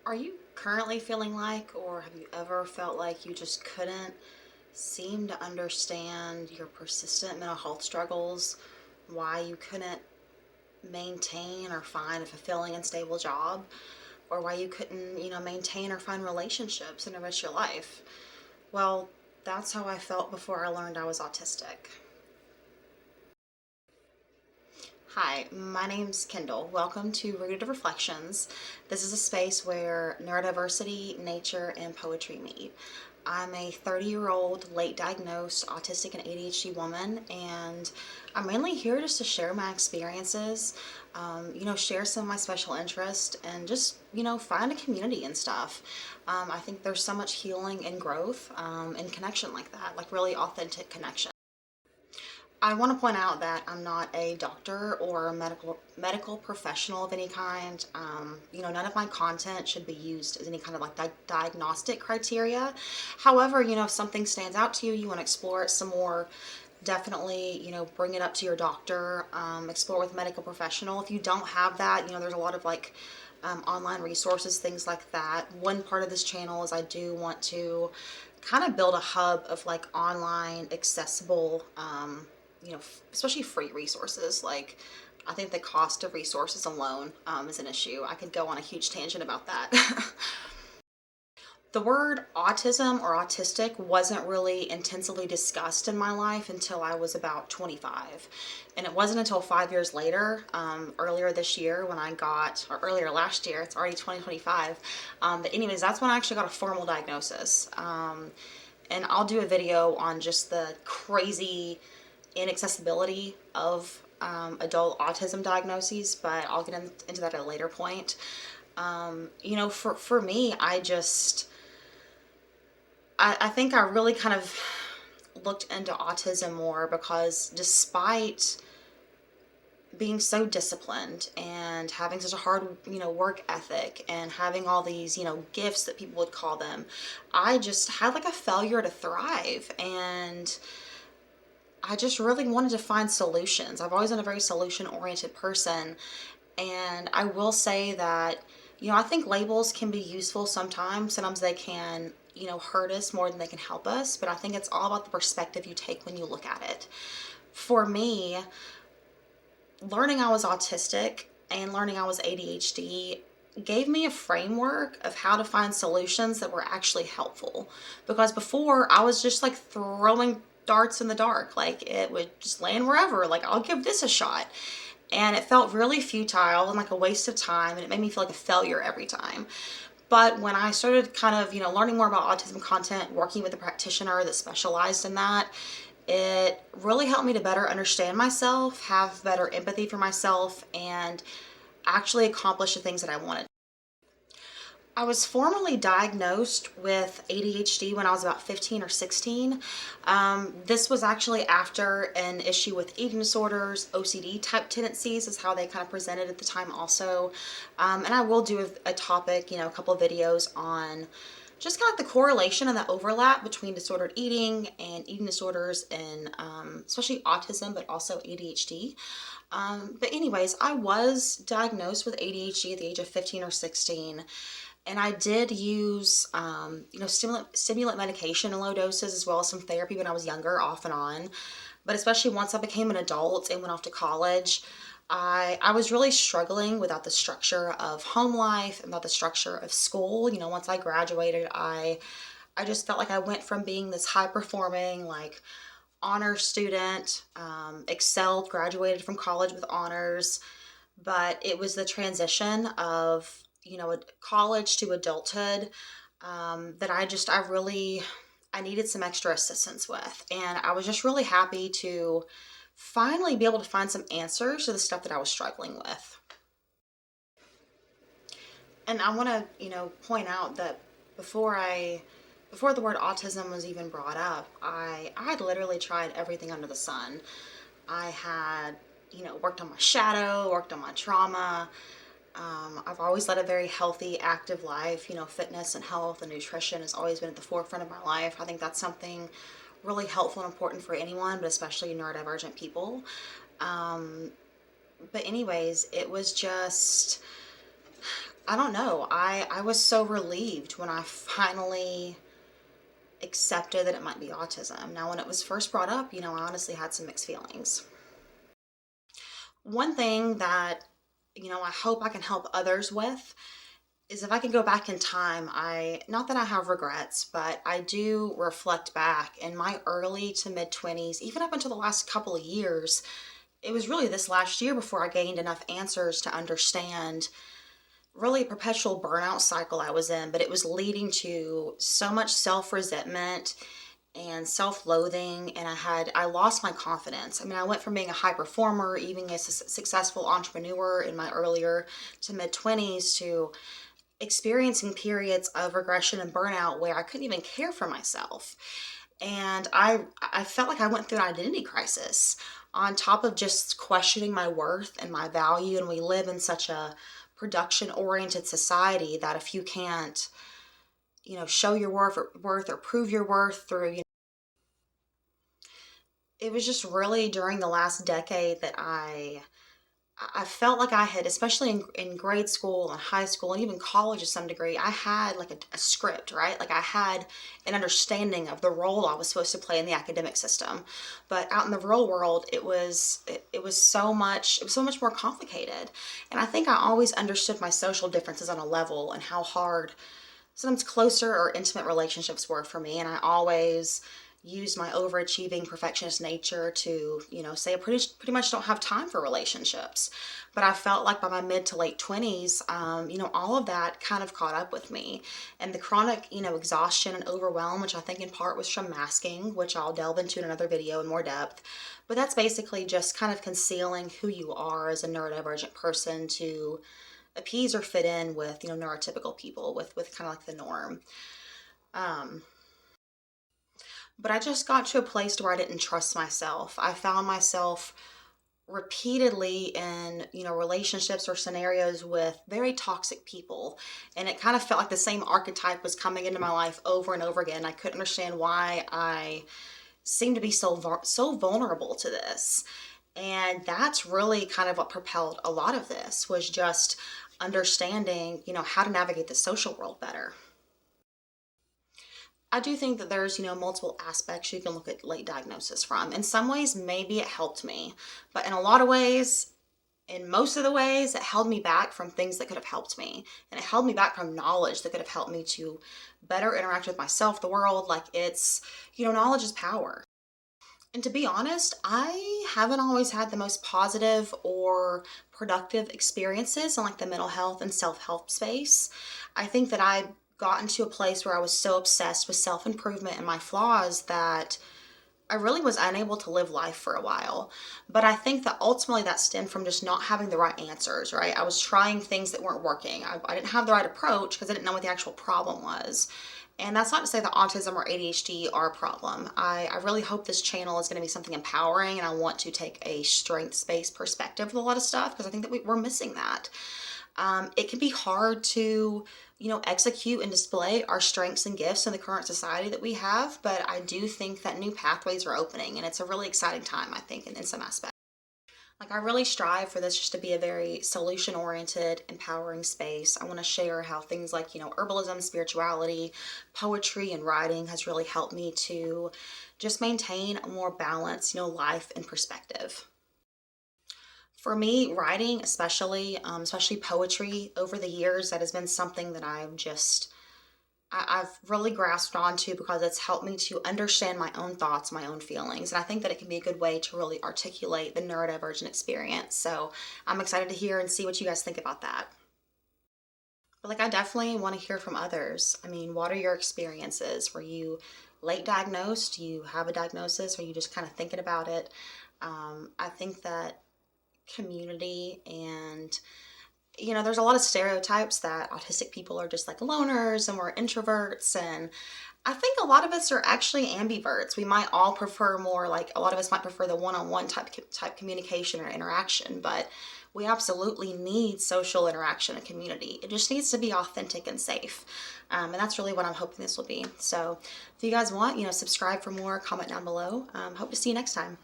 Are you currently feeling like, or have you ever felt like you just couldn't seem to understand your persistent mental health struggles, why you couldn't maintain or find a fulfilling and stable job, or why you couldn't, maintain or find relationships and enrich your life? Well, that's how I felt before I learned I was autistic. Hi, my name's Kendall. Welcome to Rooted Reflections. This is a space where neurodiversity, nature, and poetry meet. I'm a 30-year-old late diagnosed autistic and ADHD woman, and I'm mainly here just to share my experiences, share some of my special interests, and just, find a community and stuff. I think there's so much healing and growth and connection like that, like really authentic connection. I want to point out that I'm not a doctor or a medical professional of any kind. None of my content should be used as any kind of like diagnostic criteria. However, if something stands out to you, you want to explore it some more, definitely, bring it up to your doctor, explore with a medical professional. If you don't have that, there's a lot of like online resources, things like that. One part of this channel is I do want to kind of build a hub of like online accessible, especially free resources. Like, I think the cost of resources alone is an issue. I could go on a huge tangent about that. The word autism or autistic wasn't really intensively discussed in my life until I was about 25. And it wasn't until 5 years later, earlier this year when or earlier last year, it's already 2025. But anyways, that's when I actually got a formal diagnosis. And I'll do a video on just the crazy inaccessibility of adult autism diagnoses, but I'll get into that at a later point. For me, I think I really kind of looked into autism more because despite being so disciplined and having such a hard, work ethic and having all these, gifts that people would call them, I just had like a failure to thrive. And I just really wanted to find solutions. I've always been a very solution oriented person. And I will say that, I think labels can be useful sometimes. Sometimes they can, hurt us more than they can help us. But I think it's all about the perspective you take when you look at it. For me, learning I was autistic and learning I was ADHD gave me a framework of how to find solutions that were actually helpful. Because before, I was just like throwing darts in the dark. Like it would just land wherever. Like, I'll give this a shot. And it felt really futile and like a waste of time. And it made me feel like a failure every time. But when I started kind of, learning more about autism content, working with a practitioner that specialized in that, it really helped me to better understand myself, have better empathy for myself, and actually accomplish the things that I wanted. I was formally diagnosed with ADHD when I was about 15 or 16. This was actually after an issue with eating disorders, OCD type tendencies is how they kind of presented at the time also. And I will do a topic, a couple of videos on just kind of the correlation and the overlap between disordered eating and eating disorders and especially autism, but also ADHD. But anyways, I was diagnosed with ADHD at the age of 15 or 16. And I did use, stimulant medication in low doses as well as some therapy when I was younger, off and on. But especially once I became an adult and went off to college, I was really struggling without the structure of home life and without the structure of school. Once I graduated, I just felt like I went from being this high performing, like honor student, excelled, graduated from college with honors, but it was the transition of, college to adulthood, that I needed some extra assistance with. And I was just really happy to finally be able to find some answers to the stuff that I was struggling with. And I want to, point out that before the word autism was even brought up, I had literally tried everything under the sun. I had, worked on my shadow, worked on my trauma. I've always led a very healthy, active life. Fitness and health and nutrition has always been at the forefront of my life. I think that's something really helpful and important for anyone, but especially neurodivergent people. But anyways, it was just, I don't know. I was so relieved when I finally accepted that it might be autism. Now, when it was first brought up, I honestly had some mixed feelings. One thing that, I hope I can help others with is if I can go back in time, not that I have regrets, but I do reflect back in my early to mid 20s, even up until the last couple of years. It was really this last year before I gained enough answers to understand really a perpetual burnout cycle I was in, but it was leading to so much self-resentment and self-loathing, and I lost my confidence. I mean, I went from being a high performer, even a successful entrepreneur in my earlier to mid 20s, to experiencing periods of regression and burnout where I couldn't even care for myself. And I felt like I went through an identity crisis on top of just questioning my worth and my value. And we live in such a production oriented society that if you can't, show your worth or prove your worth through, it was just really during the last decade that I felt like I had, especially in grade school and high school and even college to some degree, I had like a script, right? Like I had an understanding of the role I was supposed to play in the academic system. But out in the real world, it was so much more complicated. And I think I always understood my social differences on a level and how hard sometimes closer or intimate relationships were for me. And I always used my overachieving perfectionist nature to, say I pretty much don't have time for relationships. But I felt like by my mid to late 20s, all of that kind of caught up with me. And the chronic, exhaustion and overwhelm, which I think in part was from masking, which I'll delve into in another video in more depth. But that's basically just kind of concealing who you are as a neurodivergent person to appease or fit in with, neurotypical people, with kind of like the norm. Um, but I just got to a place where I didn't trust myself. I found myself repeatedly in, relationships or scenarios with very toxic people. And it kind of felt like the same archetype was coming into my life over and over again. I couldn't understand why I seemed to be so vulnerable to this. And that's really kind of what propelled a lot of this, was just understanding, how to navigate the social world better. I do think that there's, multiple aspects you can look at late diagnosis from. In some ways, maybe it helped me, but in a lot of ways, in most of the ways, it held me back from things that could have helped me. And it held me back from knowledge that could have helped me to better interact with myself, the world. Like knowledge is power. And to be honest, I haven't always had the most positive or productive experiences in like the mental health and self-help space. I think that I got into a place where I was so obsessed with self-improvement and my flaws that I really was unable to live life for a while. But I think that ultimately that stemmed from just not having the right answers, right? I was trying things that weren't working. I didn't have the right approach because I didn't know what the actual problem was. And that's not to say that autism or ADHD are a problem. I really hope this channel is going to be something empowering, and I want to take a strengths-based perspective with a lot of stuff because I think that we're missing that. It can be hard to, execute and display our strengths and gifts in the current society that we have, but I do think that new pathways are opening, and it's a really exciting time, I think, in some aspects. Like, I really strive for this just to be a very solution-oriented, empowering space. I want to share how things like, herbalism, spirituality, poetry, and writing has really helped me to just maintain a more balanced, life and perspective. For me, writing, especially poetry, over the years, that has been something that I've really grasped onto because it's helped me to understand my own thoughts, my own feelings. And I think that it can be a good way to really articulate the neurodivergent experience. So I'm excited to hear and see what you guys think about that. But I definitely want to hear from others. I mean, what are your experiences? Were you late diagnosed? Do you have a diagnosis? Or are you just kind of thinking about it? I think that community and there's a lot of stereotypes that autistic people are just like loners and we're introverts. And I think a lot of us are actually ambiverts. We might all prefer more, like a lot of us might prefer the one-on-one type communication or interaction, but we absolutely need social interaction and community. It just needs to be authentic and safe. And that's really what I'm hoping this will be. So if you guys want, subscribe for more, comment down below. Hope to see you next time.